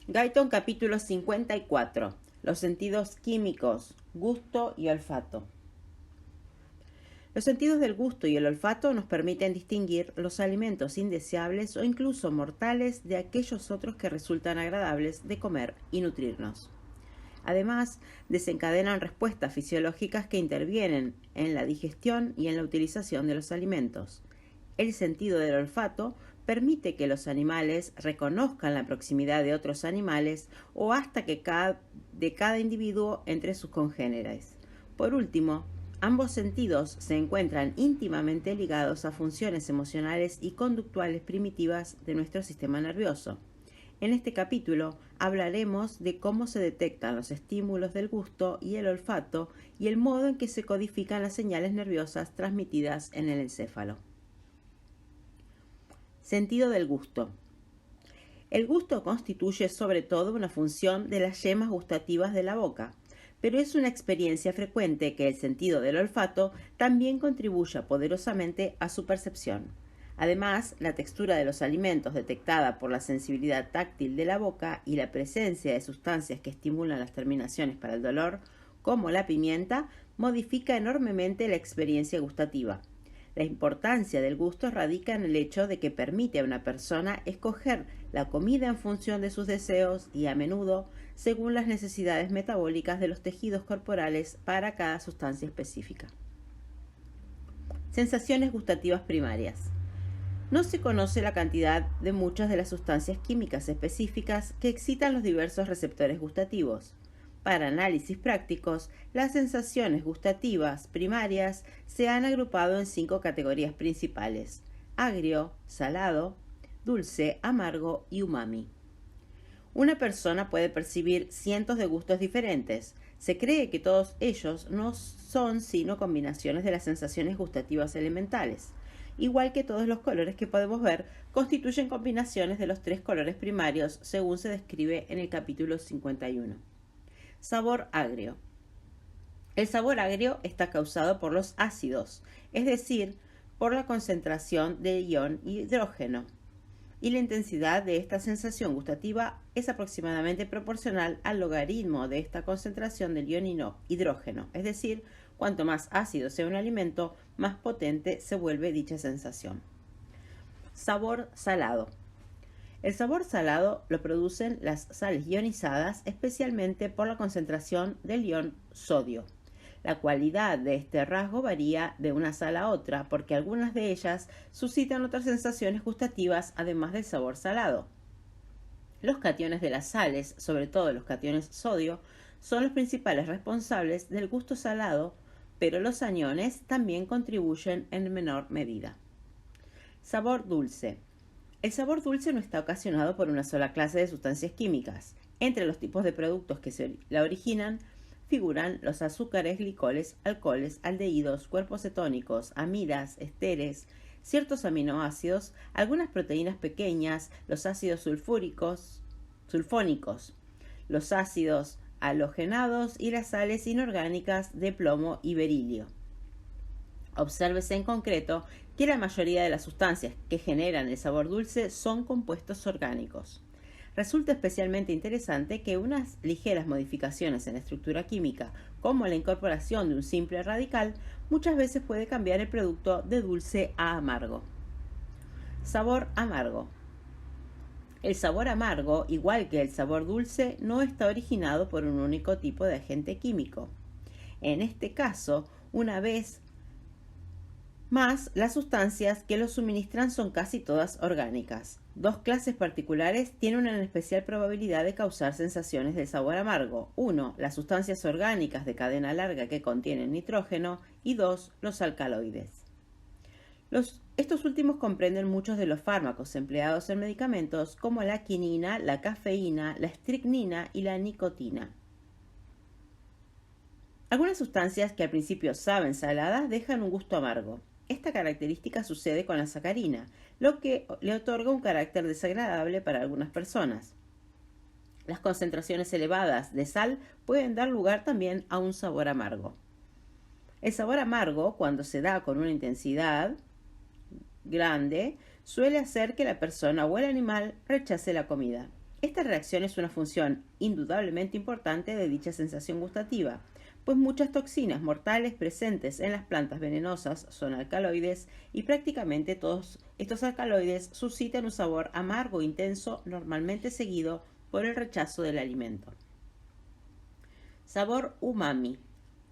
Guyton capítulo 54. Los sentidos químicos, gusto y olfato. Los sentidos del gusto y el olfato nos permiten distinguir los alimentos indeseables o incluso mortales de aquellos otros que resultan agradables de comer y nutrirnos. Además, desencadenan respuestas fisiológicas que intervienen en la digestión y en la utilización de los alimentos. El sentido del olfato permite que los animales reconozcan la proximidad de otros animales o hasta que de cada individuo entre sus congéneres. Por último, ambos sentidos se encuentran íntimamente ligados a funciones emocionales y conductuales primitivas de nuestro sistema nervioso. En este capítulo hablaremos de cómo se detectan los estímulos del gusto y el olfato y el modo en que se codifican las señales nerviosas transmitidas en el encéfalo. Sentido del gusto. El gusto constituye sobre todo una función de las yemas gustativas de la boca, pero es una experiencia frecuente que el sentido del olfato también contribuya poderosamente a su percepción. Además, la textura de los alimentos detectada por la sensibilidad táctil de la boca y la presencia de sustancias que estimulan las terminaciones para el dolor, como la pimienta, modifica enormemente la experiencia gustativa. La importancia del gusto radica en el hecho de que permite a una persona escoger la comida en función de sus deseos y a menudo según las necesidades metabólicas de los tejidos corporales para cada sustancia específica. Sensaciones gustativas primarias. No se conoce la cantidad de muchas de las sustancias químicas específicas que excitan los diversos receptores gustativos. Para análisis prácticos, las sensaciones gustativas primarias se han agrupado en 5 categorías principales: agrio, salado, dulce, amargo y umami. Una persona puede percibir cientos de gustos diferentes. Se cree que todos ellos no son sino combinaciones de las sensaciones gustativas elementales. Igual que todos los colores que podemos ver, constituyen combinaciones de los 3 colores primarios, según se describe en el capítulo 51. Sabor agrio. El sabor agrio está causado por los ácidos, es decir, por la concentración del ion hidrógeno, y la intensidad de esta sensación gustativa es aproximadamente proporcional al logaritmo de esta concentración del ion hidrógeno, es decir, cuanto más ácido sea un alimento, más potente se vuelve dicha sensación. Sabor salado. El sabor salado lo producen las sales ionizadas, especialmente por la concentración del ion sodio. La cualidad de este rasgo varía de una sal a otra, porque algunas de ellas suscitan otras sensaciones gustativas además del sabor salado. Los cationes de las sales, sobre todo los cationes sodio, son los principales responsables del gusto salado, pero los aniones también contribuyen en menor medida. Sabor dulce. El sabor dulce no está ocasionado por una sola clase de sustancias químicas. Entre los tipos de productos que la originan figuran los azúcares, glicoles, alcoholes, aldehídos, cuerpos cetónicos, amidas, esteres, ciertos aminoácidos, algunas proteínas pequeñas, los ácidos sulfónicos, los ácidos halogenados y las sales inorgánicas de plomo y berilio. Obsérvese en concreto que la mayoría de las sustancias que generan el sabor dulce son compuestos orgánicos. Resulta especialmente interesante que unas ligeras modificaciones en la estructura química, como la incorporación de un simple radical, muchas veces puede cambiar el producto de dulce a amargo. Sabor amargo. El sabor amargo, igual que el sabor dulce, no está originado por un único tipo de agente químico. En este caso, una vez más, las sustancias que lo suministran son casi todas orgánicas. 2 clases particulares tienen una especial probabilidad de causar sensaciones de sabor amargo. 1. Las sustancias orgánicas de cadena larga que contienen nitrógeno y 2. Los alcaloides. Estos últimos comprenden muchos de los fármacos empleados en medicamentos como la quinina, la cafeína, la estricnina y la nicotina. Algunas sustancias que al principio saben saladas dejan un gusto amargo. Esta característica sucede con la sacarina, lo que le otorga un carácter desagradable para algunas personas. Las concentraciones elevadas de sal pueden dar lugar también a un sabor amargo. El sabor amargo, cuando se da con una intensidad grande, suele hacer que la persona o el animal rechace la comida. Esta reacción es una función indudablemente importante de dicha sensación gustativa, pues muchas toxinas mortales presentes en las plantas venenosas son alcaloides y prácticamente todos estos alcaloides suscitan un sabor amargo e intenso, normalmente seguido por el rechazo del alimento. Sabor umami.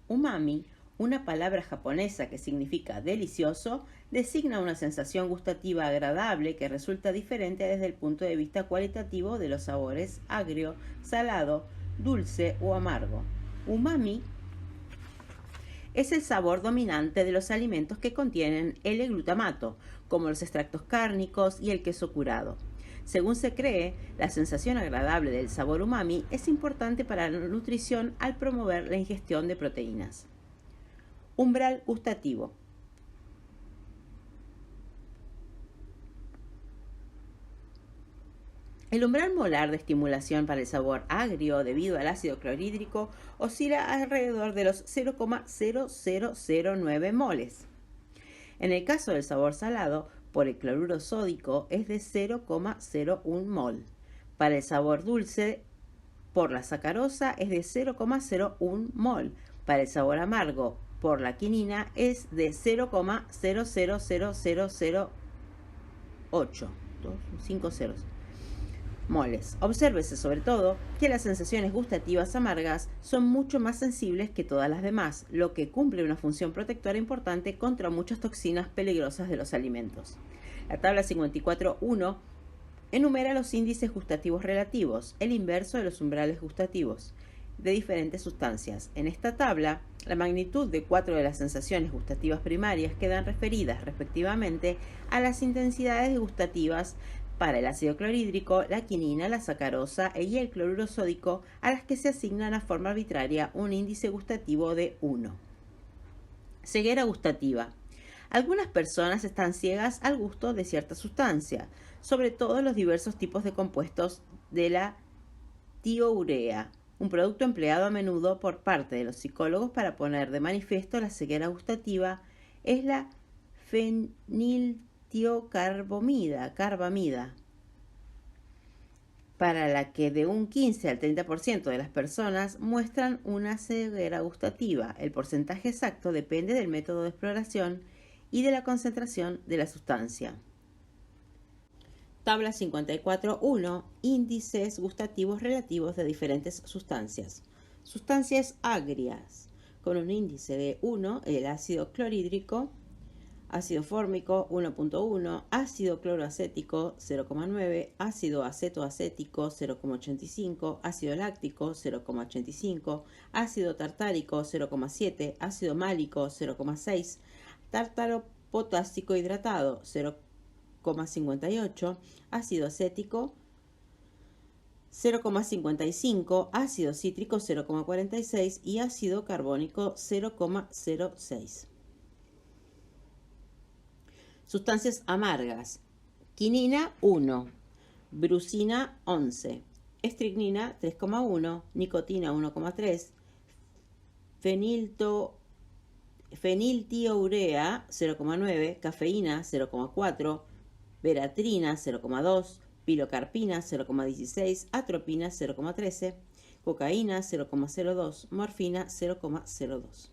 Umami, una palabra japonesa que significa delicioso, designa una sensación gustativa agradable que resulta diferente desde el punto de vista cualitativo de los sabores agrio, salado, dulce o amargo. Umami es el sabor dominante de los alimentos que contienen L-glutamato, como los extractos cárnicos y el queso curado. Según se cree, la sensación agradable del sabor umami es importante para la nutrición al promover la ingestión de proteínas. Umbral gustativo. El umbral molar de estimulación para el sabor agrio debido al ácido clorhídrico oscila alrededor de los 0,0009 moles. En el caso del sabor salado, por el cloruro sódico es de 0,01 mol. Para el sabor dulce, por la sacarosa es de 0,01 mol. Para el sabor amargo, por la quinina es de 0,000008. 5 ceros. Moles. Obsérvese sobre todo que las sensaciones gustativas amargas son mucho más sensibles que todas las demás, lo que cumple una función protectora importante contra muchas toxinas peligrosas de los alimentos. La tabla 54.1 enumera los índices gustativos relativos, el inverso de los umbrales gustativos, de diferentes sustancias. En esta tabla, la magnitud de 4 de las sensaciones gustativas primarias quedan referidas respectivamente a las intensidades gustativas para el ácido clorhídrico, la quinina, la sacarosa y el cloruro sódico, a las que se asigna a forma arbitraria un índice gustativo de 1. Ceguera gustativa. Algunas personas están ciegas al gusto de cierta sustancia, sobre todo los diversos tipos de compuestos de la tiourea, un producto empleado a menudo por parte de los psicólogos para poner de manifiesto la ceguera gustativa es la feniltiocarbamida, para la que de un 15 al 30% de las personas muestran una ceguera gustativa. El porcentaje exacto depende del método de exploración y de la concentración de la sustancia. Tabla 54.1. Índices gustativos relativos de diferentes sustancias. Sustancias agrias. Con un índice de 1, el ácido clorhídrico, ácido fórmico 1.1, ácido cloroacético 0,9, ácido acetoacético 0,85, ácido láctico 0,85, ácido tartárico 0,7, ácido málico 0,6, tártaro potásico hidratado 0,58, ácido acético 0,55, ácido cítrico 0,46 y ácido carbónico 0,06. Sustancias amargas. Quinina 1, brucina 11, estricnina 3,1, nicotina 1,3, feniltiourea 0,9, cafeína 0,4, beratrina 0,2, pilocarpina 0,16, atropina 0,13, cocaína 0,02, morfina 0,02.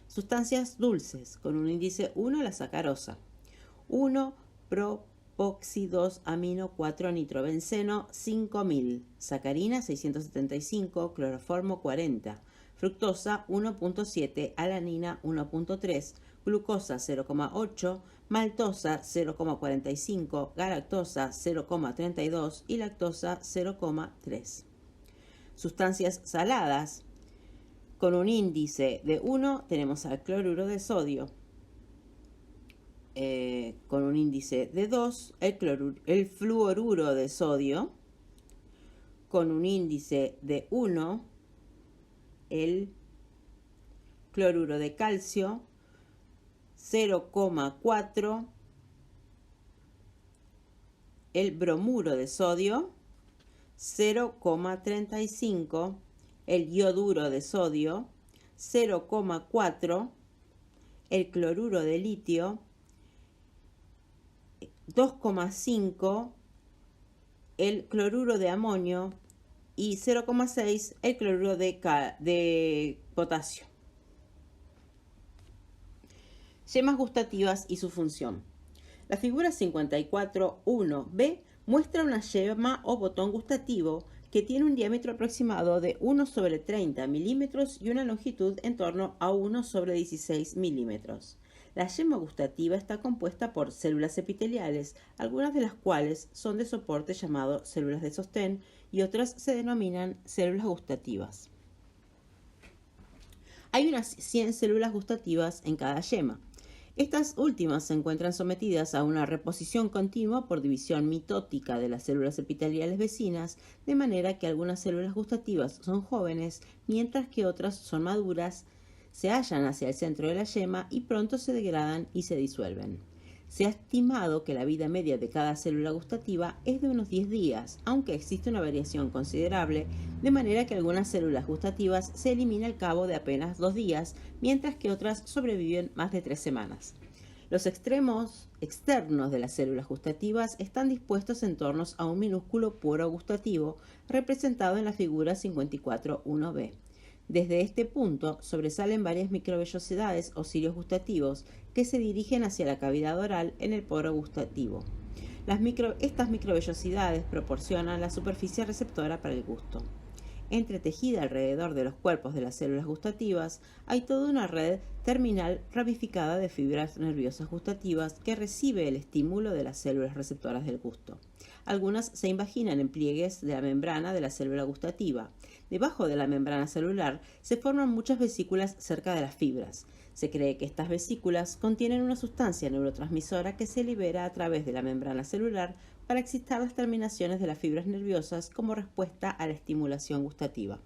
Sustancias dulces. Con un índice 1, la sacarosa. 1 propóxidos amino 4 nitrobenceno 5000, sacarina 675, cloroformo 40, fructosa 1.7, alanina 1.3, glucosa 0,8, maltosa 0,45, galactosa 0,32 y lactosa 0,3. Sustancias saladas. Con un índice de 1 tenemos al cloruro de sodio. Con un índice de 2, el fluoruro de sodio. Con un índice de 1, el cloruro de calcio. 0,4, el bromuro de sodio. 0,35, el ioduro de sodio. 0,4, el cloruro de litio. 2,5, el cloruro de amonio y 0,6 el cloruro de potasio. Yemas gustativas y su función. La figura 54.1b muestra una yema o botón gustativo que tiene un diámetro aproximado de 1/30 milímetros y una longitud en torno a 1/16 milímetros. La yema gustativa está compuesta por células epiteliales, algunas de las cuales son de soporte llamado células de sostén y otras se denominan células gustativas. Hay unas 100 células gustativas en cada yema. Estas últimas se encuentran sometidas a una reposición continua por división mitótica de las células epiteliales vecinas, de manera que algunas células gustativas son jóvenes, mientras que otras son maduras, se hallan hacia el centro de la yema y pronto se degradan y se disuelven. Se ha estimado que la vida media de cada célula gustativa es de unos 10 días, aunque existe una variación considerable, de manera que algunas células gustativas se eliminan al cabo de apenas 2 días, mientras que otras sobreviven más de 3 semanas. Los extremos externos de las células gustativas están dispuestos en torno a un minúsculo poro gustativo, representado en la figura 54.1b. Desde este punto sobresalen varias microvellosidades o cilios gustativos que se dirigen hacia la cavidad oral en el poro gustativo. Estas microvellosidades proporcionan la superficie receptora para el gusto. Entretejida alrededor de los cuerpos de las células gustativas hay toda una red terminal ramificada de fibras nerviosas gustativas que recibe el estímulo de las células receptoras del gusto. Algunas se invaginan en pliegues de la membrana de la célula gustativa. Debajo de la membrana celular se forman muchas vesículas cerca de las fibras. Se cree que estas vesículas contienen una sustancia neurotransmisora que se libera a través de la membrana celular para excitar las terminaciones de las fibras nerviosas como respuesta a la estimulación gustativa.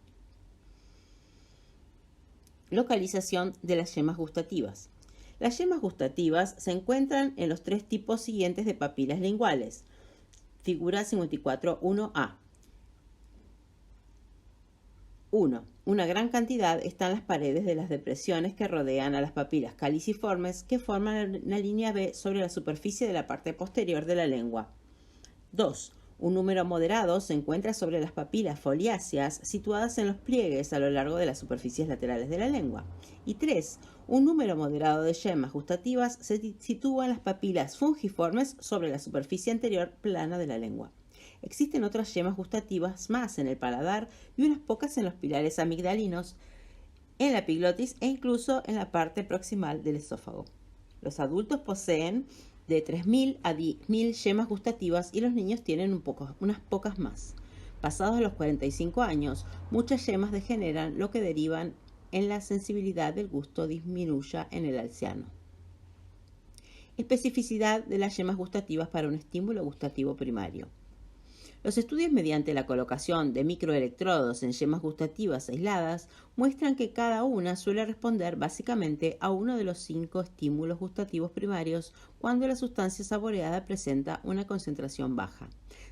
Localización de las yemas gustativas. Las yemas gustativas se encuentran en los 3 tipos siguientes de papilas linguales. Figura 54.1a. 1. Una gran cantidad está en las paredes de las depresiones que rodean a las papilas caliciformes que forman una línea B sobre la superficie de la parte posterior de la lengua. 2. Un número moderado se encuentra sobre las papilas foliáceas situadas en los pliegues a lo largo de las superficies laterales de la lengua. Y 3. Un número moderado de yemas gustativas se sitúa en las papilas fungiformes sobre la superficie anterior plana de la lengua. Existen otras yemas gustativas más en el paladar y unas pocas en los pilares amigdalinos, en la epiglotis e incluso en la parte proximal del esófago. Los adultos poseen de 3.000 a 10.000 yemas gustativas y los niños tienen unas pocas más. Pasados los 45 años, muchas yemas degeneran, lo que derivan en la sensibilidad del gusto disminuya en el anciano. Especificidad de las yemas gustativas para un estímulo gustativo primario. Los estudios mediante la colocación de microelectrodos en yemas gustativas aisladas muestran que cada una suele responder básicamente a uno de los 5 estímulos gustativos primarios cuando la sustancia saboreada presenta una concentración baja.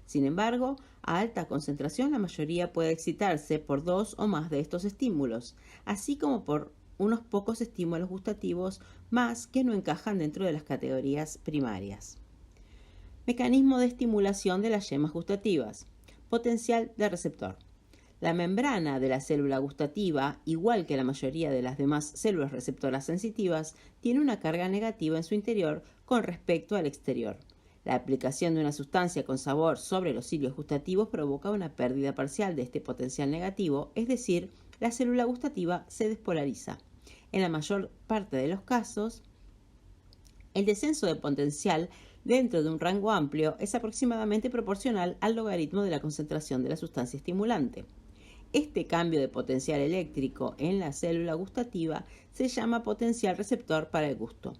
Sin embargo, a alta concentración la mayoría puede excitarse por 2 o más de estos estímulos, así como por unos pocos estímulos gustativos más que no encajan dentro de las categorías primarias. Mecanismo de estimulación de las yemas gustativas. Potencial de receptor. La membrana de la célula gustativa, igual que la mayoría de las demás células receptoras sensitivas, tiene una carga negativa en su interior con respecto al exterior. La aplicación de una sustancia con sabor sobre los cilios gustativos provoca una pérdida parcial de este potencial negativo, es decir, la célula gustativa se despolariza. En la mayor parte de los casos, el descenso de potencial dentro de un rango amplio es aproximadamente proporcional al logaritmo de la concentración de la sustancia estimulante. Este cambio de potencial eléctrico en la célula gustativa se llama potencial receptor para el gusto.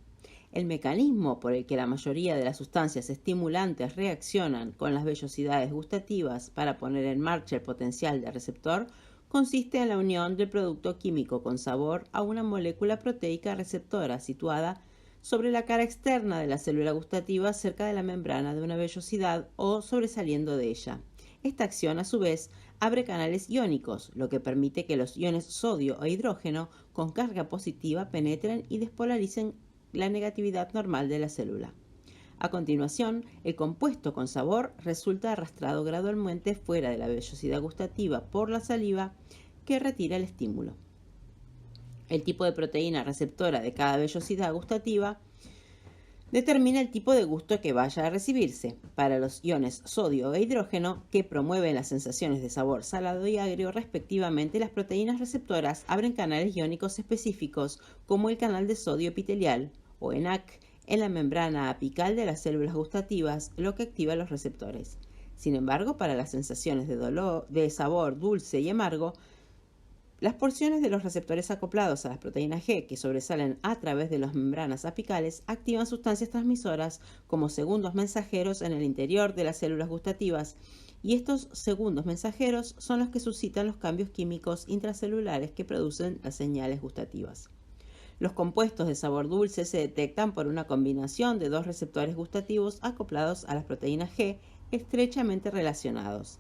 El mecanismo por el que la mayoría de las sustancias estimulantes reaccionan con las vellosidades gustativas para poner en marcha el potencial de receptor consiste en la unión del producto químico con sabor a una molécula proteica receptora situada sobre la cara externa de la célula gustativa cerca de la membrana de una vellosidad o sobresaliendo de ella. Esta acción, a su vez, abre canales iónicos, lo que permite que los iones sodio e hidrógeno con carga positiva penetren y despolaricen la negatividad normal de la célula. A continuación, el compuesto con sabor resulta arrastrado gradualmente fuera de la vellosidad gustativa por la saliva que retira el estímulo. El tipo de proteína receptora de cada vellosidad gustativa determina el tipo de gusto que vaya a recibirse. Para los iones sodio e hidrógeno, que promueven las sensaciones de sabor salado y agrio respectivamente, las proteínas receptoras abren canales iónicos específicos, como el canal de sodio epitelial, o ENaC, en la membrana apical de las células gustativas, lo que activa los receptores. Sin embargo, para las sensaciones de sabor dulce y amargo, las porciones de los receptores acoplados a las proteínas G que sobresalen a través de las membranas apicales activan sustancias transmisoras como segundos mensajeros en el interior de las células gustativas, y estos segundos mensajeros son los que suscitan los cambios químicos intracelulares que producen las señales gustativas. Los compuestos de sabor dulce se detectan por una combinación de dos receptores gustativos acoplados a las proteínas G estrechamente relacionados,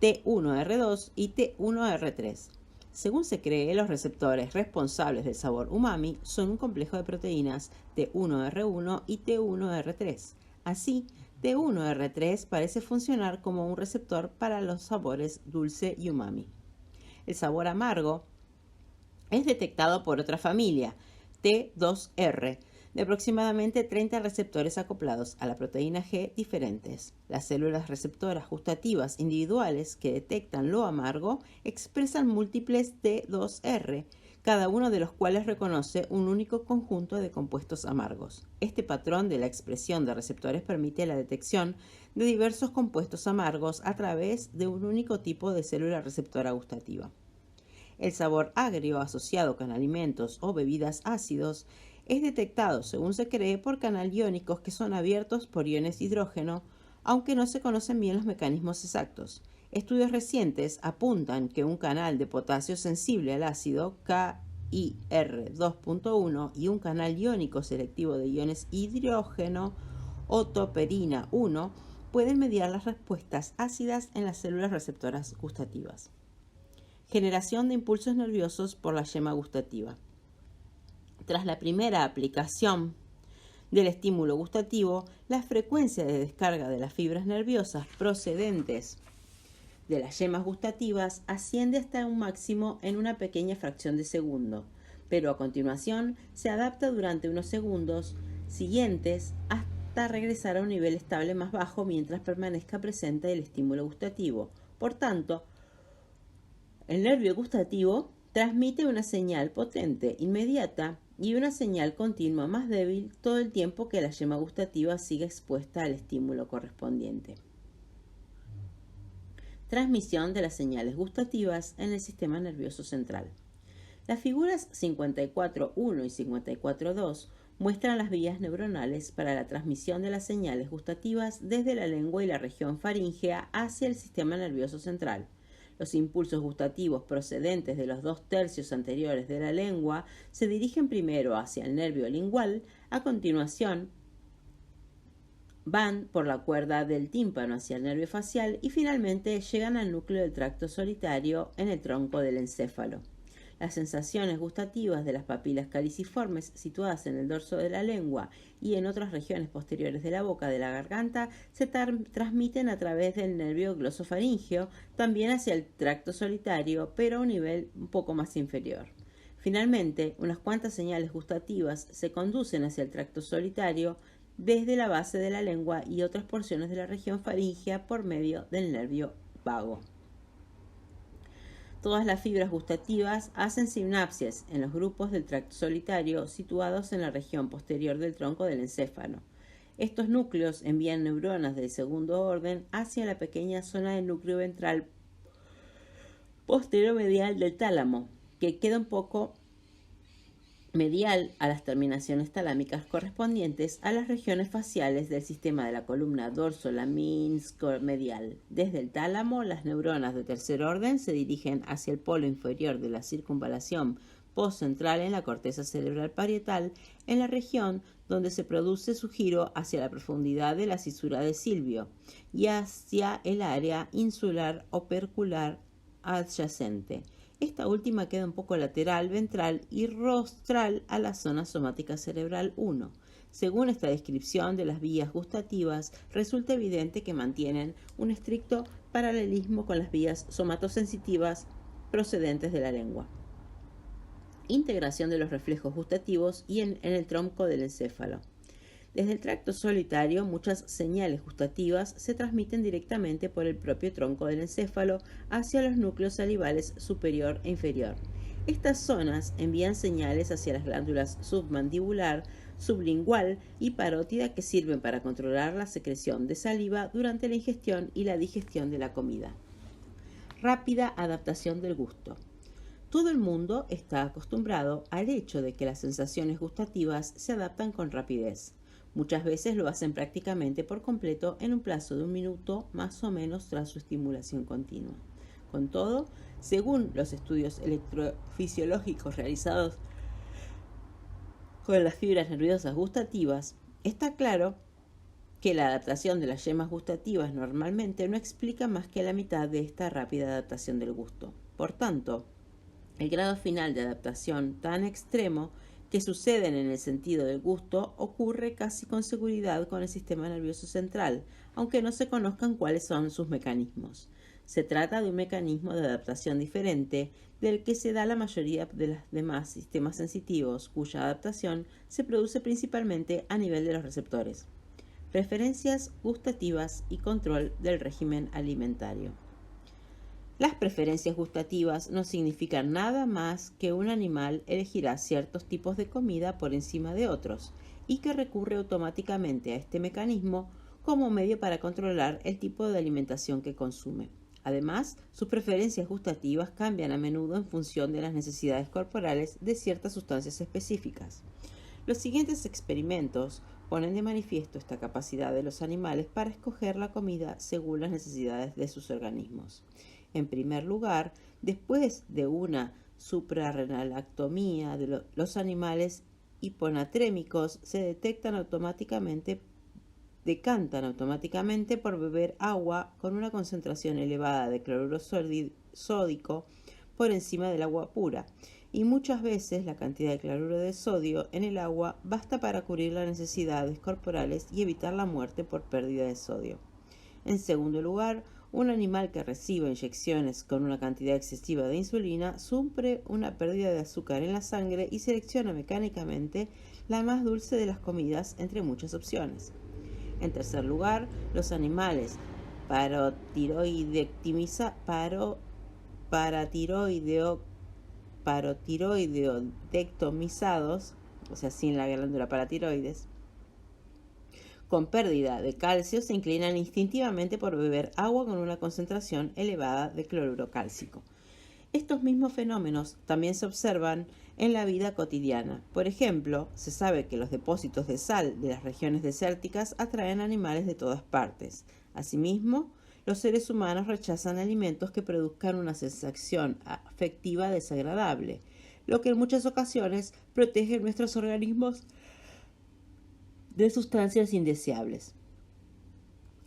T1R2 y T1R3. Según se cree, los receptores responsables del sabor umami son un complejo de proteínas T1R1 y T1R3. Así, T1R3 parece funcionar como un receptor para los sabores dulce y umami. El sabor amargo es detectado por otra familia, T2R, de aproximadamente 30 receptores acoplados a la proteína G diferentes. Las células receptoras gustativas individuales que detectan lo amargo expresan múltiples T2R, cada uno de los cuales reconoce un único conjunto de compuestos amargos. Este patrón de la expresión de receptores permite la detección de diversos compuestos amargos a través de un único tipo de célula receptora gustativa. El sabor agrio asociado con alimentos o bebidas ácidos es detectado, según se cree, por canales iónicos que son abiertos por iones hidrógeno, aunque no se conocen bien los mecanismos exactos. Estudios recientes apuntan que un canal de potasio sensible al ácido, KIR2.1, y un canal iónico selectivo de iones hidrógeno, otoperina 1, pueden mediar las respuestas ácidas en las células receptoras gustativas. Generación de impulsos nerviosos por la yema gustativa. Tras la primera aplicación del estímulo gustativo, la frecuencia de descarga de las fibras nerviosas procedentes de las yemas gustativas asciende hasta un máximo en una pequeña fracción de segundo, pero a continuación se adapta durante unos segundos siguientes hasta regresar a un nivel estable más bajo mientras permanezca presente el estímulo gustativo. Por tanto, el nervio gustativo transmite una señal potente inmediata y una señal continua más débil todo el tiempo que la yema gustativa siga expuesta al estímulo correspondiente. Transmisión de las señales gustativas en el sistema nervioso central. Las figuras 54.1 y 54.2 muestran las vías neuronales para la transmisión de las señales gustativas desde la lengua y la región faríngea hacia el sistema nervioso central. Los impulsos gustativos procedentes de los 2/3 anteriores de la lengua se dirigen primero hacia el nervio lingual, a continuación van por la cuerda del tímpano hacia el nervio facial y finalmente llegan al núcleo del tracto solitario en el tronco del encéfalo. Las sensaciones gustativas de las papilas caliciformes situadas en el dorso de la lengua y en otras regiones posteriores de la boca de la garganta se transmiten a través del nervio glosofaríngeo, también hacia el tracto solitario, pero a un nivel un poco más inferior. Finalmente, unas cuantas señales gustativas se conducen hacia el tracto solitario desde la base de la lengua y otras porciones de la región faríngea por medio del nervio vago. Todas las fibras gustativas hacen sinapsis en los grupos del tracto solitario situados en la región posterior del tronco del encéfalo. Estos núcleos envían neuronas del segundo orden hacia la pequeña zona del núcleo ventral posterior-medial del tálamo, que queda un poco medial a las terminaciones talámicas correspondientes a las regiones faciales del sistema de la columna dorso-laminsko-medial. Desde el tálamo, las neuronas de tercer orden se dirigen hacia el polo inferior de la circunvalación postcentral en la corteza cerebral parietal, en la región donde se produce su giro hacia la profundidad de la cisura de Silvio y hacia el área insular opercular adyacente. Esta última queda un poco lateral, ventral y rostral a la zona somática cerebral 1. Según esta descripción de las vías gustativas, resulta evidente que mantienen un estricto paralelismo con las vías somatosensitivas procedentes de la lengua. Integración de los reflejos gustativos y en el tronco del encéfalo. Desde el tracto solitario, muchas señales gustativas se transmiten directamente por el propio tronco del encéfalo hacia los núcleos salivales superior e inferior. Estas zonas envían señales hacia las glándulas submandibular, sublingual y parótida que sirven para controlar la secreción de saliva durante la ingestión y la digestión de la comida. Rápida adaptación del gusto. Todo el mundo está acostumbrado al hecho de que las sensaciones gustativas se adaptan con rapidez. Muchas veces lo hacen prácticamente por completo en un plazo de 1 minuto más o menos tras su estimulación continua. Con todo, según los estudios electrofisiológicos realizados con las fibras nerviosas gustativas, está claro que la adaptación de las yemas gustativas normalmente no explica más que la mitad de esta rápida adaptación del gusto. Por tanto, el grado final de adaptación tan extremo que suceden en el sentido del gusto ocurre casi con seguridad con el sistema nervioso central, aunque no se conozcan cuáles son sus mecanismos. Se trata de un mecanismo de adaptación diferente del que se da la mayoría de los demás sistemas sensitivos, cuya adaptación se produce principalmente a nivel de los receptores. Preferencias gustativas y control del régimen alimentario. Las preferencias gustativas no significan nada más que un animal elegirá ciertos tipos de comida por encima de otros y que recurre automáticamente a este mecanismo como medio para controlar el tipo de alimentación que consume. Además, sus preferencias gustativas cambian a menudo en función de las necesidades corporales de ciertas sustancias específicas. Los siguientes experimentos ponen de manifiesto esta capacidad de los animales para escoger la comida según las necesidades de sus organismos. En primer lugar, después de una suprarrenalactomía de los animales hiponatrémicos se decantan automáticamente por beber agua con una concentración elevada de cloruro sódico por encima del agua pura, y muchas veces la cantidad de cloruro de sodio en el agua basta para cubrir las necesidades corporales y evitar la muerte por pérdida de sodio. En segundo lugar, un animal que reciba inyecciones con una cantidad excesiva de insulina sufre una pérdida de azúcar en la sangre y selecciona mecánicamente la más dulce de las comidas entre muchas opciones. En tercer lugar, los animales parotiroidectomizados, o sea, sin la glándula paratiroides, con pérdida de calcio se inclinan instintivamente por beber agua con una concentración elevada de cloruro cálcico. Estos mismos fenómenos también se observan en la vida cotidiana. Por ejemplo, se sabe que los depósitos de sal de las regiones desérticas atraen animales de todas partes. Asimismo, los seres humanos rechazan alimentos que produzcan una sensación afectiva desagradable, lo que en muchas ocasiones protege nuestros organismos de sustancias indeseables.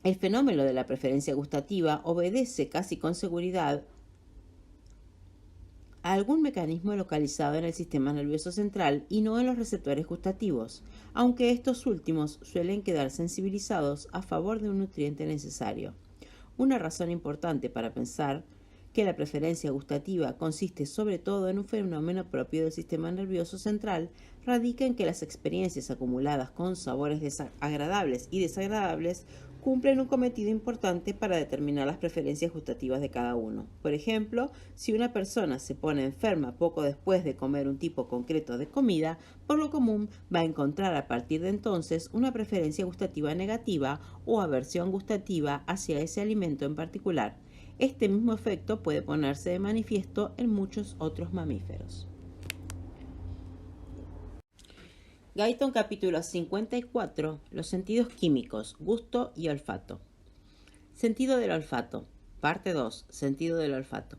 El fenómeno de la preferencia gustativa obedece casi con seguridad a algún mecanismo localizado en el sistema nervioso central y no en los receptores gustativos, aunque estos últimos suelen quedar sensibilizados a favor de un nutriente necesario. Una razón importante para pensar que la preferencia gustativa consiste sobre todo en un fenómeno propio del sistema nervioso central radica en que las experiencias acumuladas con sabores agradables y desagradables cumplen un cometido importante para determinar las preferencias gustativas de cada uno. Por ejemplo, si una persona se pone enferma poco después de comer un tipo concreto de comida, por lo común va a encontrar a partir de entonces una preferencia gustativa negativa o aversión gustativa hacia ese alimento en particular. Este mismo efecto puede ponerse de manifiesto en muchos otros mamíferos. Guyton capítulo 54. Los sentidos químicos, gusto y olfato. Sentido del olfato. Parte 2. Sentido del olfato.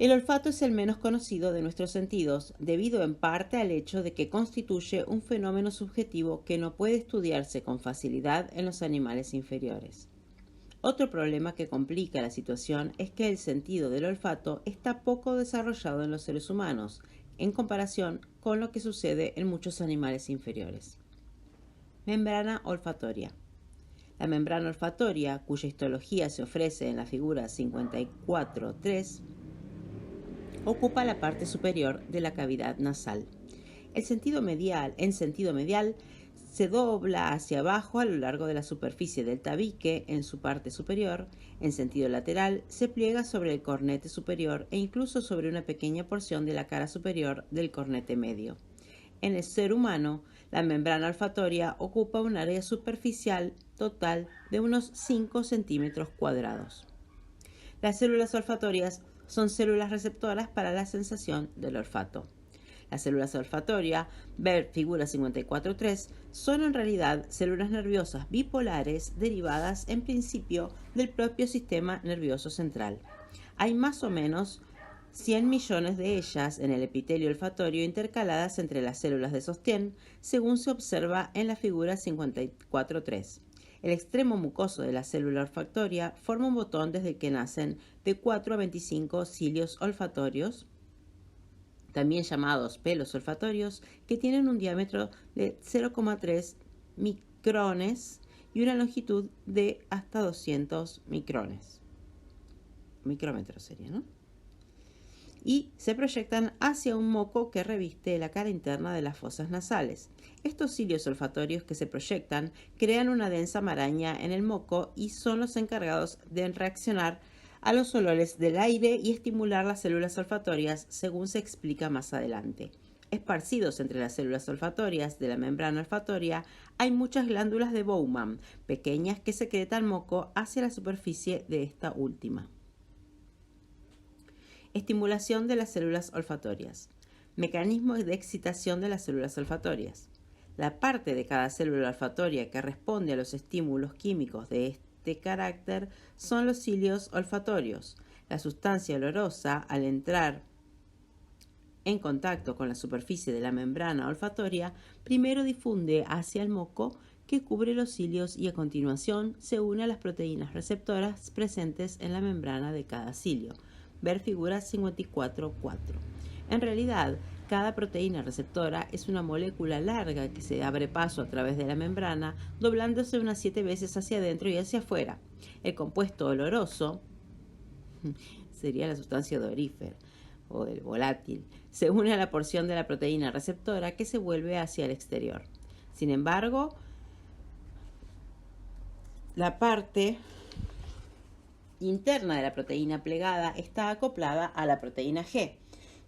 El olfato es el menos conocido de nuestros sentidos, debido en parte al hecho de que constituye un fenómeno subjetivo que no puede estudiarse con facilidad en los animales inferiores. Otro problema que complica la situación es que el sentido del olfato está poco desarrollado en los seres humanos, en comparación con lo que sucede en muchos animales inferiores. Membrana olfatoria. La membrana olfatoria, cuya histología se ofrece en la figura 54.3, ocupa la parte superior de la cavidad nasal. En sentido medial, se dobla hacia abajo a lo largo de la superficie del tabique en su parte superior. En sentido lateral, se pliega sobre el cornete superior e incluso sobre una pequeña porción de la cara superior del cornete medio. En el ser humano, la membrana olfatoria ocupa un área superficial total de unos 5 centímetros cuadrados. Las células olfatorias son células receptoras para la sensación del olfato. Las células olfatorias, ver figura 54.3, son en realidad células nerviosas bipolares derivadas en principio del propio sistema nervioso central. Hay más o menos 100 millones de ellas en el epitelio olfatorio intercaladas entre las células de sostén, según se observa en la figura 54.3. El extremo mucoso de la célula olfatoria forma un botón desde el que nacen de 4 a 25 cilios olfatorios, también llamados pelos olfatorios, que tienen un diámetro de 0,3 micrones y una longitud de hasta 200 micrones. Micrómetros sería, ¿no? Y se proyectan hacia un moco que reviste la cara interna de las fosas nasales. Estos cilios olfatorios que se proyectan crean una densa maraña en el moco y son los encargados de reaccionar a los olores del aire y estimular las células olfatorias, según se explica más adelante. Esparcidos entre las células olfatorias de la membrana olfatoria hay muchas glándulas de Bowman, pequeñas que secretan moco hacia la superficie de esta última. Estimulación de las células olfatorias. Mecanismo de excitación de las células olfatorias. La parte de cada célula olfatoria que responde a los estímulos químicos de este carácter son los cilios olfatorios. La sustancia olorosa, al entrar en contacto con la superficie de la membrana olfatoria, primero difunde hacia el moco que cubre los cilios y a continuación se une a las proteínas receptoras presentes en la membrana de cada cilio. Ver figura 54.4. En realidad, cada proteína receptora es una molécula larga que se abre paso a través de la membrana, doblándose unas 7 veces hacia adentro y hacia afuera. El compuesto oloroso sería la sustancia odorífera o el volátil. Se une a la porción de la proteína receptora que se vuelve hacia el exterior. Sin embargo, la parte interna de la proteína plegada está acoplada a la proteína G,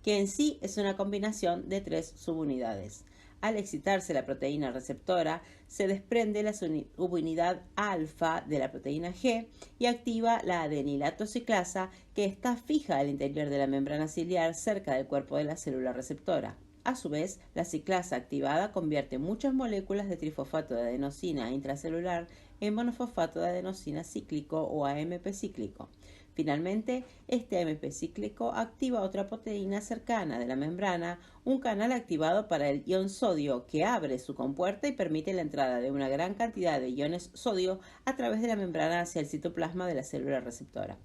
que en sí es una combinación de 3 subunidades. Al excitarse la proteína receptora, se desprende la subunidad alfa de la proteína G y activa la adenilato ciclasa, que está fija al interior de la membrana ciliar cerca del cuerpo de la célula receptora. A su vez, la ciclasa activada convierte muchas moléculas de trifosfato de adenosina intracelular en monofosfato de adenosina cíclico o AMP cíclico. Finalmente, este AMP cíclico activa otra proteína cercana de la membrana, un canal activado para el ion sodio que abre su compuerta y permite la entrada de una gran cantidad de iones sodio a través de la membrana hacia el citoplasma de la célula receptora.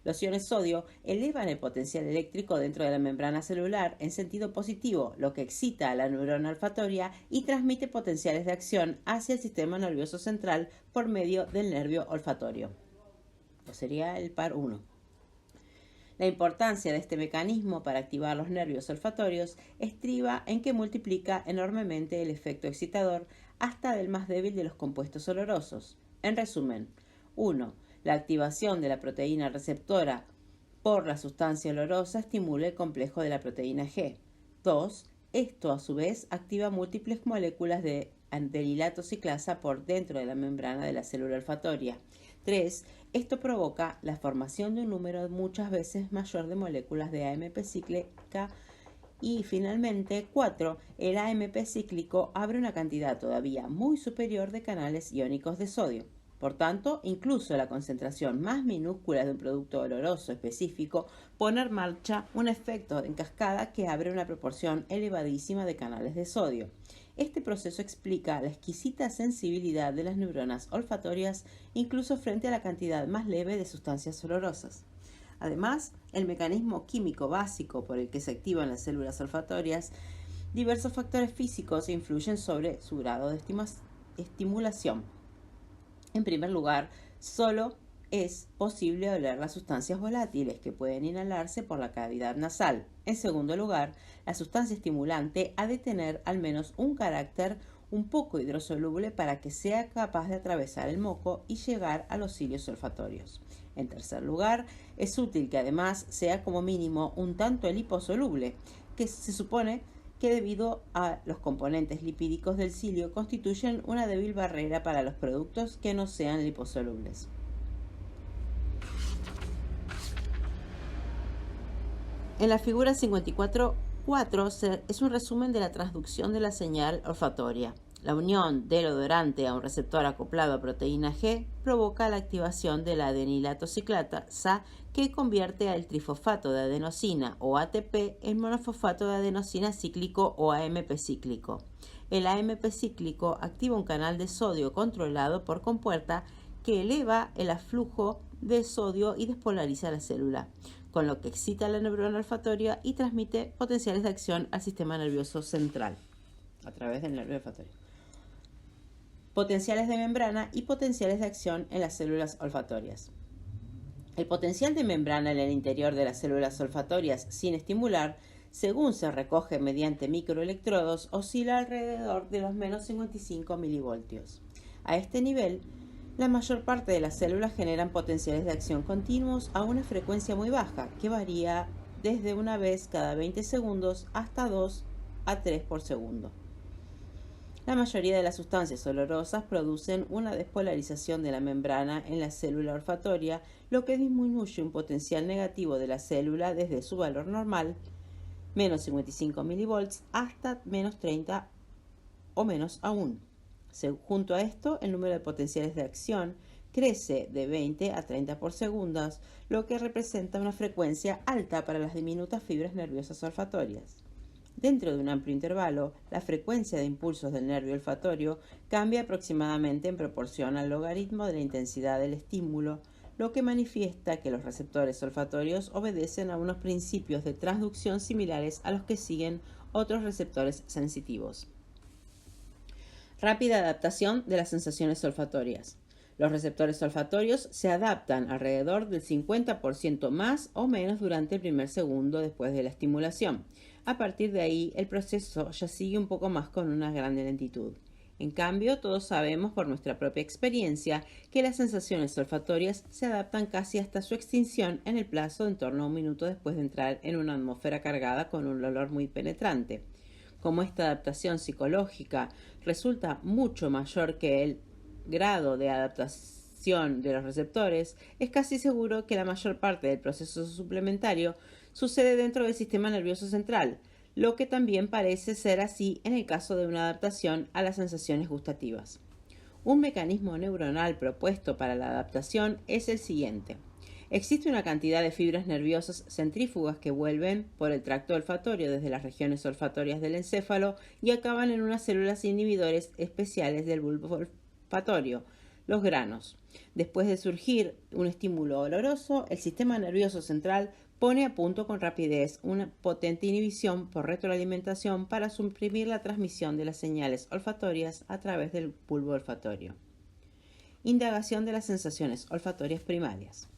Los iones sodio elevan el potencial eléctrico dentro de la membrana celular en sentido positivo, lo que excita a la neurona olfatoria y transmite potenciales de acción hacia el sistema nervioso central por medio del nervio olfatorio. Sería el par 1. La importancia de este mecanismo para activar los nervios olfatorios estriba en que multiplica enormemente el efecto excitador hasta del más débil de los compuestos olorosos. En resumen, 1. La activación de la proteína receptora por la sustancia olorosa estimula el complejo de la proteína G. 2. Esto, a su vez, activa múltiples moléculas de adenilato ciclasa por dentro de la membrana de la célula olfatoria. 3. Esto provoca la formación de un número muchas veces mayor de moléculas de AMP cíclica. Y finalmente, 4. El AMP cíclico abre una cantidad todavía muy superior de canales iónicos de sodio. Por tanto, incluso la concentración más minúscula de un producto oloroso específico pone en marcha un efecto en cascada que abre una proporción elevadísima de canales de sodio. Este proceso explica la exquisita sensibilidad de las neuronas olfatorias incluso frente a la cantidad más leve de sustancias olorosas. Además, el mecanismo químico básico por el que se activan las células olfatorias, diversos factores físicos influyen sobre su grado de estimulación. En primer lugar, solo es posible oler las sustancias volátiles que pueden inhalarse por la cavidad nasal. En segundo lugar, la sustancia estimulante ha de tener al menos un carácter un poco hidrosoluble para que sea capaz de atravesar el moco y llegar a los cilios olfatorios. En tercer lugar, es útil que además sea como mínimo un tanto liposoluble, que se supone que debido a los componentes lipídicos del cilio constituyen una débil barrera para los productos que no sean liposolubles. En la figura 54.4 es un resumen de la transducción de la señal olfatoria. La unión del odorante a un receptor acoplado a proteína G provoca la activación de la adenilato ciclasa que convierte al trifosfato de adenosina o ATP en monofosfato de adenosina cíclico o AMP cíclico. El AMP cíclico activa un canal de sodio controlado por compuerta que eleva el aflujo de sodio y despolariza la célula, con lo que excita la neurona olfatoria y transmite potenciales de acción al sistema nervioso central a través del nervio olfatorio. Potenciales de membrana y potenciales de acción en las células olfatorias. El potencial de membrana en el interior de las células olfatorias sin estimular, según se recoge mediante microelectrodos, oscila alrededor de los menos 55 milivoltios. A este nivel, la mayor parte de las células generan potenciales de acción continuos a una frecuencia muy baja, que varía desde una vez cada 20 segundos hasta 2 a 3 por segundo. La mayoría de las sustancias olorosas producen una despolarización de la membrana en la célula olfatoria, lo que disminuye un potencial negativo de la célula desde su valor normal, menos 55 milivolts, hasta menos 30 o menos aún. Junto a esto, el número de potenciales de acción crece de 20 a 30 por segundo, lo que representa una frecuencia alta para las diminutas fibras nerviosas olfatorias. Dentro de un amplio intervalo, la frecuencia de impulsos del nervio olfatorio cambia aproximadamente en proporción al logaritmo de la intensidad del estímulo, lo que manifiesta que los receptores olfatorios obedecen a unos principios de transducción similares a los que siguen otros receptores sensitivos. Rápida adaptación de las sensaciones olfatorias. Los receptores olfatorios se adaptan alrededor del 50% más o menos durante el primer segundo después de la estimulación. A partir de ahí, el proceso ya sigue un poco más con una gran lentitud. En cambio, todos sabemos por nuestra propia experiencia que las sensaciones olfatorias se adaptan casi hasta su extinción en el plazo de en torno a un minuto después de entrar en una atmósfera cargada con un olor muy penetrante. Como esta adaptación psicológica resulta mucho mayor que el grado de adaptación de los receptores, es casi seguro que la mayor parte del proceso suplementario sucede dentro del sistema nervioso central, lo que también parece ser así en el caso de una adaptación a las sensaciones gustativas. Un mecanismo neuronal propuesto para la adaptación es el siguiente. Existe una cantidad de fibras nerviosas centrífugas que vuelven por el tracto olfatorio desde las regiones olfatorias del encéfalo y acaban en unas células inhibidores especiales del bulbo olfatorio, los granos. Después de surgir un estímulo oloroso, el sistema nervioso central pone a punto con rapidez una potente inhibición por retroalimentación para suprimir la transmisión de las señales olfatorias a través del bulbo olfatorio. Indagación de las sensaciones olfatorias primarias.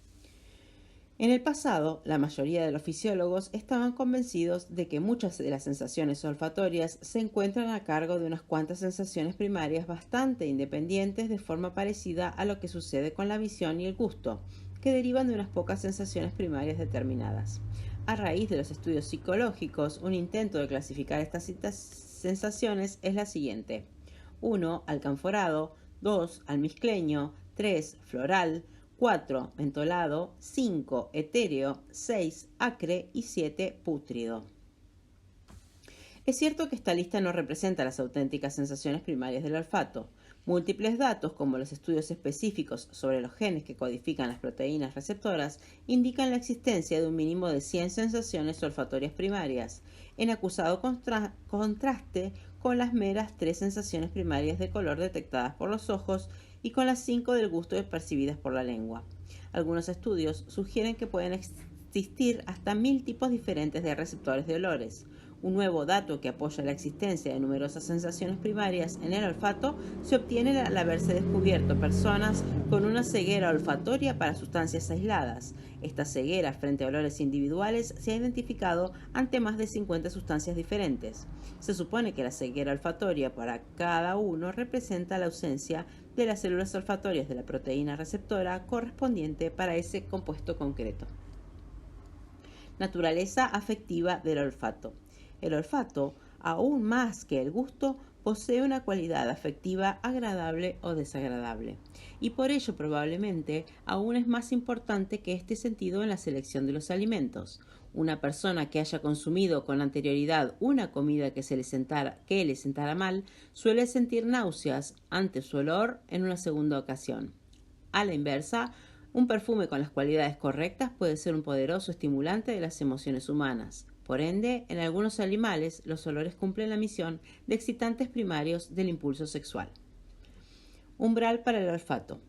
En el pasado, la mayoría de los fisiólogos estaban convencidos de que muchas de las sensaciones olfatorias se encuentran a cargo de unas cuantas sensaciones primarias bastante independientes de forma parecida a lo que sucede con la visión y el gusto, que derivan de unas pocas sensaciones primarias determinadas. A raíz de los estudios psicológicos, un intento de clasificar estas sensaciones es la siguiente: 1. Alcanforado, 2. Almizcleño, 3. Floral, 4. Mentolado, 5. Etéreo, 6. Acre y 7. Pútrido. Es cierto que esta lista no representa las auténticas sensaciones primarias del olfato. Múltiples datos, como los estudios específicos sobre los genes que codifican las proteínas receptoras, indican la existencia de un mínimo de 100 sensaciones olfatorias primarias, en acusado contraste con las meras 3 sensaciones primarias de color detectadas por los ojos y con las 5 del gusto percibidas por la lengua. Algunos estudios sugieren que pueden existir hasta 1000 tipos diferentes de receptores de olores. Un nuevo dato que apoya la existencia de numerosas sensaciones primarias en el olfato se obtiene al haberse descubierto personas con una ceguera olfatoria para sustancias aisladas. Esta ceguera frente a olores individuales se ha identificado ante más de 50 sustancias diferentes. Se supone que la ceguera olfatoria para cada uno representa la ausencia de las células olfatorias de la proteína receptora correspondiente para ese compuesto concreto. Naturaleza afectiva del olfato. El olfato, aún más que el gusto, posee una cualidad afectiva agradable o desagradable, y por ello probablemente aún es más importante que este sentido en la selección de los alimentos. Una persona que haya consumido con anterioridad una comida que le sentara mal, suele sentir náuseas ante su olor en una segunda ocasión. A la inversa, un perfume con las cualidades correctas puede ser un poderoso estimulante de las emociones humanas. Por ende, en algunos animales, los olores cumplen la misión de excitantes primarios del impulso sexual. Umbral para el olfato.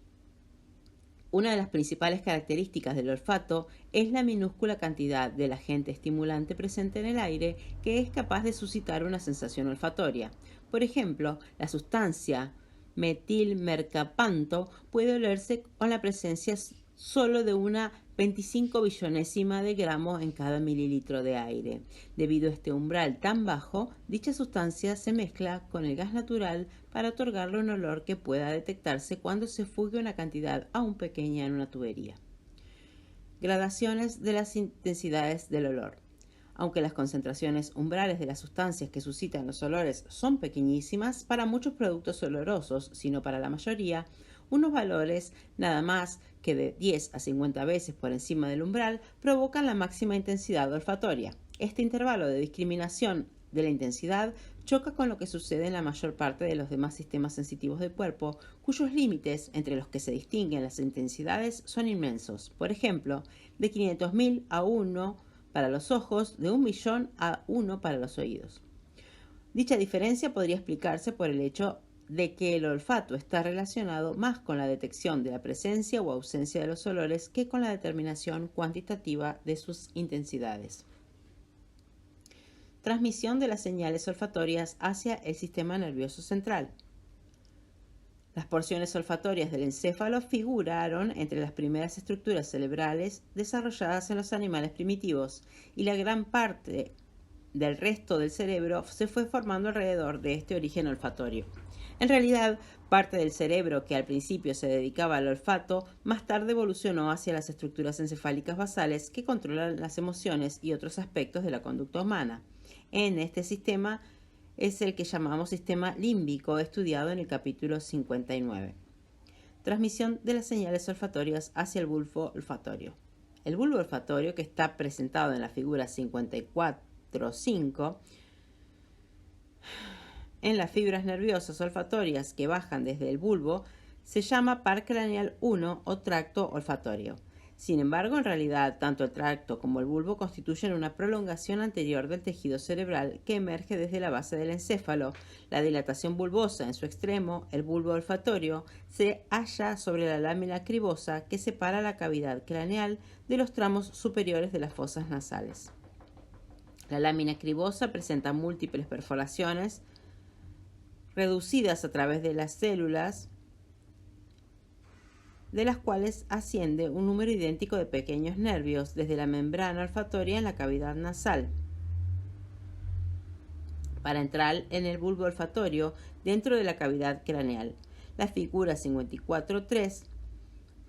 Una de las principales características del olfato es la minúscula cantidad del agente estimulante presente en el aire que es capaz de suscitar una sensación olfatoria. Por ejemplo, la sustancia metilmercapanto puede olerse con la presencia solo de una 25 billonésima de gramo en cada mililitro de aire. Debido a este umbral tan bajo, dicha sustancia se mezcla con el gas natural para otorgarle un olor que pueda detectarse cuando se fugue una cantidad aún pequeña en una tubería. Gradaciones de las intensidades del olor. Aunque las concentraciones umbrales de las sustancias que suscitan los olores son pequeñísimas para muchos productos olorosos, sino para la mayoría, unos valores nada más que de 10 a 50 veces por encima del umbral provocan la máxima intensidad olfatoria. Este intervalo de discriminación de la intensidad choca con lo que sucede en la mayor parte de los demás sistemas sensitivos del cuerpo, cuyos límites entre los que se distinguen las intensidades son inmensos. Por ejemplo, de 500.000 a 1 para los ojos, de 1.000.000 a 1 para los oídos. Dicha diferencia podría explicarse por el hecho de que el olfato está relacionado más con la detección de la presencia o ausencia de los olores que con la determinación cuantitativa de sus intensidades. Transmisión de las señales olfatorias hacia el sistema nervioso central. Las porciones olfatorias del encéfalo figuraron entre las primeras estructuras cerebrales desarrolladas en los animales primitivos, y la gran parte del resto del cerebro se fue formando alrededor de este origen olfatorio. En realidad, parte del cerebro que al principio se dedicaba al olfato, más tarde evolucionó hacia las estructuras encefálicas basales que controlan las emociones y otros aspectos de la conducta humana. En este sistema es el que llamamos sistema límbico, estudiado en el capítulo 59. Transmisión de las señales olfatorias hacia el bulbo olfatorio. El bulbo olfatorio, que está presentado en la figura 54.5, en las fibras nerviosas olfatorias que bajan desde el bulbo, se llama par craneal 1 o tracto olfatorio. Sin embargo, en realidad, tanto el tracto como el bulbo constituyen una prolongación anterior del tejido cerebral que emerge desde la base del encéfalo. La dilatación bulbosa en su extremo, el bulbo olfatorio, se halla sobre la lámina cribosa que separa la cavidad craneal de los tramos superiores de las fosas nasales. La lámina cribosa presenta múltiples perforaciones reducidas a través de las células, de las cuales asciende un número idéntico de pequeños nervios desde la membrana olfatoria en la cavidad nasal para entrar en el bulbo olfatorio dentro de la cavidad craneal. La figura 54.3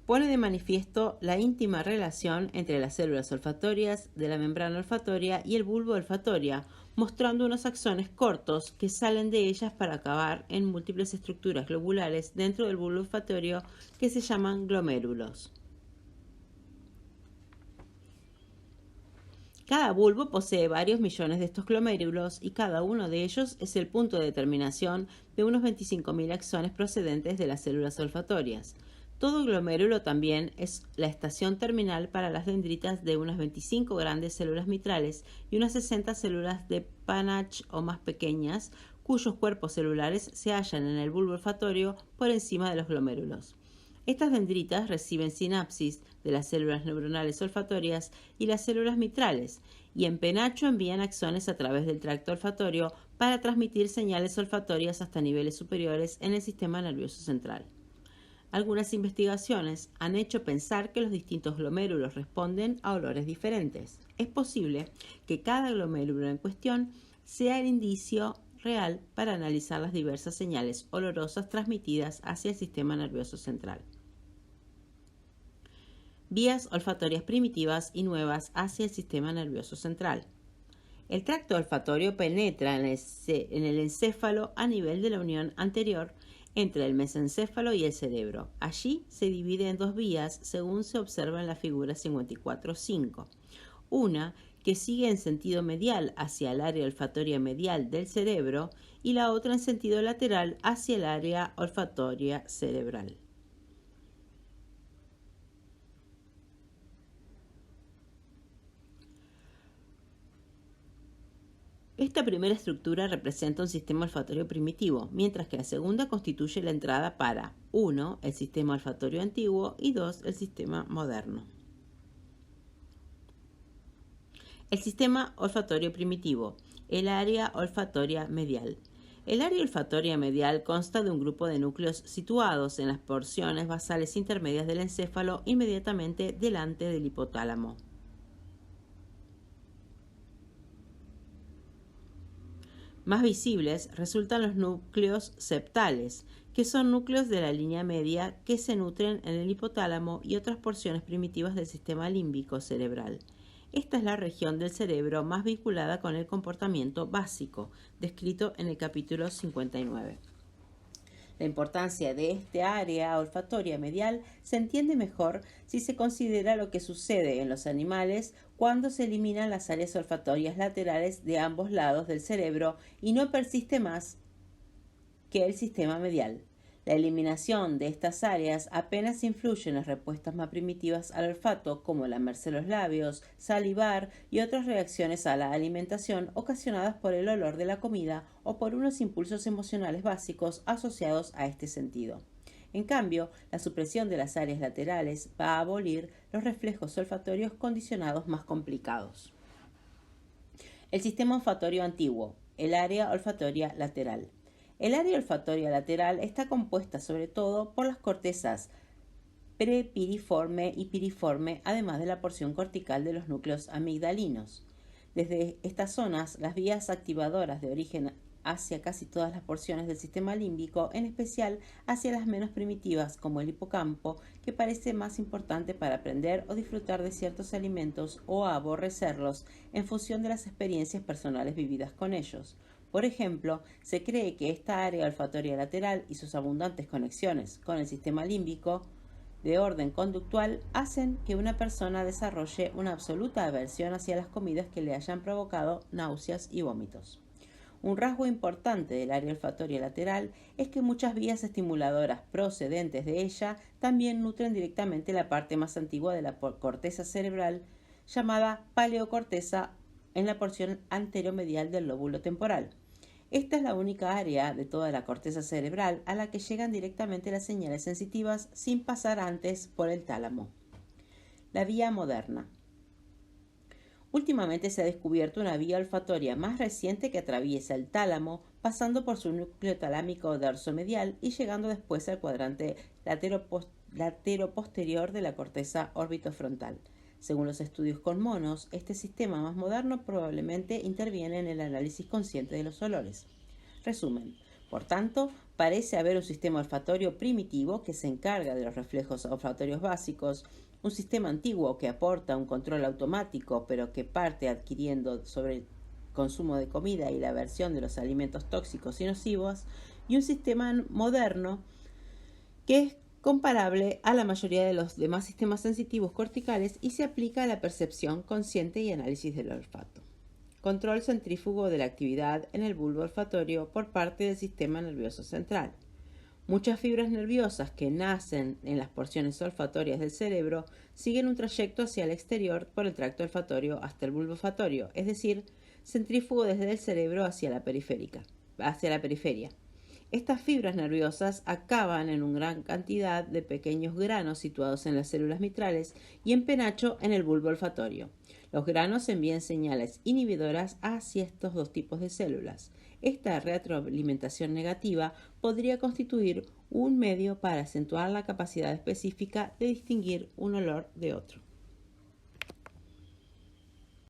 pone de manifiesto la íntima relación entre las células olfatorias de la membrana olfatoria y el bulbo olfatoria, mostrando unos axones cortos que salen de ellas para acabar en múltiples estructuras globulares dentro del bulbo olfatorio que se llaman glomérulos. Cada bulbo posee varios millones de estos glomérulos y cada uno de ellos es el punto de determinación de unos 25.000 axones procedentes de las células olfatorias. Todo glomérulo también es la estación terminal para las dendritas de unas 25 grandes células mitrales y unas 60 células de Panach o más pequeñas, cuyos cuerpos celulares se hallan en el bulbo olfatorio por encima de los glomérulos. Estas dendritas reciben sinapsis de las células neuronales olfatorias y las células mitrales, y en penacho envían axones a través del tracto olfatorio para transmitir señales olfatorias hasta niveles superiores en el sistema nervioso central. Algunas investigaciones han hecho pensar que los distintos glomérulos responden a olores diferentes. Es posible que cada glomérulo en cuestión sea el indicio real para analizar las diversas señales olorosas transmitidas hacia el sistema nervioso central. Vías olfatorias primitivas y nuevas hacia el sistema nervioso central. El tracto olfatorio penetra en el encéfalo a nivel de la unión anterior entre el mesencéfalo y el cerebro. Allí se divide en dos vías según se observa en la figura 54.5. Una que sigue en sentido medial hacia el área olfatoria medial del cerebro y la otra en sentido lateral hacia el área olfatoria cerebral. Esta primera estructura representa un sistema olfatorio primitivo, mientras que la segunda constituye la entrada para 1. El sistema olfatorio antiguo y 2. El sistema moderno. El sistema olfatorio primitivo, el área olfatoria medial. El área olfatoria medial consta de un grupo de núcleos situados en las porciones basales intermedias del encéfalo inmediatamente delante del hipotálamo. Más visibles resultan los núcleos septales, que son núcleos de la línea media que se nutren en el hipotálamo y otras porciones primitivas del sistema límbico cerebral. Esta es la región del cerebro más vinculada con el comportamiento básico, descrito en el capítulo 59. La importancia de este área olfatoria medial se entiende mejor si se considera lo que sucede en los animales cuando se eliminan las áreas olfatorias laterales de ambos lados del cerebro y no persiste más que el sistema medial. La eliminación de estas áreas apenas influye en las respuestas más primitivas al olfato, como lamerse los labios, salivar y otras reacciones a la alimentación ocasionadas por el olor de la comida o por unos impulsos emocionales básicos asociados a este sentido. En cambio, la supresión de las áreas laterales va a abolir los reflejos olfatorios condicionados más complicados. El sistema olfatorio antiguo, el área olfatoria lateral. El área olfatoria lateral está compuesta sobre todo por las cortezas prepiriforme y piriforme, además de la porción cortical de los núcleos amigdalinos. Desde estas zonas, las vías activadoras de origen hacia casi todas las porciones del sistema límbico, en especial hacia las menos primitivas como el hipocampo, que parece más importante para aprender o disfrutar de ciertos alimentos o aborrecerlos en función de las experiencias personales vividas con ellos. Por ejemplo, se cree que esta área olfatoria lateral y sus abundantes conexiones con el sistema límbico de orden conductual hacen que una persona desarrolle una absoluta aversión hacia las comidas que le hayan provocado náuseas y vómitos. Un rasgo importante del área olfatoria lateral es que muchas vías estimuladoras procedentes de ella también nutren directamente la parte más antigua de la corteza cerebral, llamada paleocorteza, en la porción anteromedial del lóbulo temporal. Esta es la única área de toda la corteza cerebral a la que llegan directamente las señales sensitivas sin pasar antes por el tálamo. La vía moderna. Últimamente se ha descubierto una vía olfatoria más reciente que atraviesa el tálamo, pasando por su núcleo talámico dorsomedial y llegando después al cuadrante latero-posterior de la corteza orbitofrontal. Según los estudios con monos, este sistema más moderno probablemente interviene en el análisis consciente de los olores. Resumen. Por tanto, parece haber un sistema olfatorio primitivo que se encarga de los reflejos olfatorios básicos, un sistema antiguo que aporta un control automático pero que parte adquiriendo sobre el consumo de comida y la aversión de los alimentos tóxicos y nocivos, y un sistema moderno que es comparable a la mayoría de los demás sistemas sensitivos corticales y se aplica a la percepción consciente y análisis del olfato. Control centrífugo de la actividad en el bulbo olfatorio por parte del sistema nervioso central. Muchas fibras nerviosas que nacen en las porciones olfatorias del cerebro siguen un trayecto hacia el exterior por el tracto olfatorio hasta el bulbo olfatorio, es decir, centrífugo desde el cerebro hacia la periferia. Estas fibras nerviosas acaban en una gran cantidad de pequeños granos situados en las células mitrales y en penacho en el bulbo olfatorio. Los granos envían señales inhibidoras hacia estos dos tipos de células. Esta retroalimentación negativa podría constituir un medio para acentuar la capacidad específica de distinguir un olor de otro.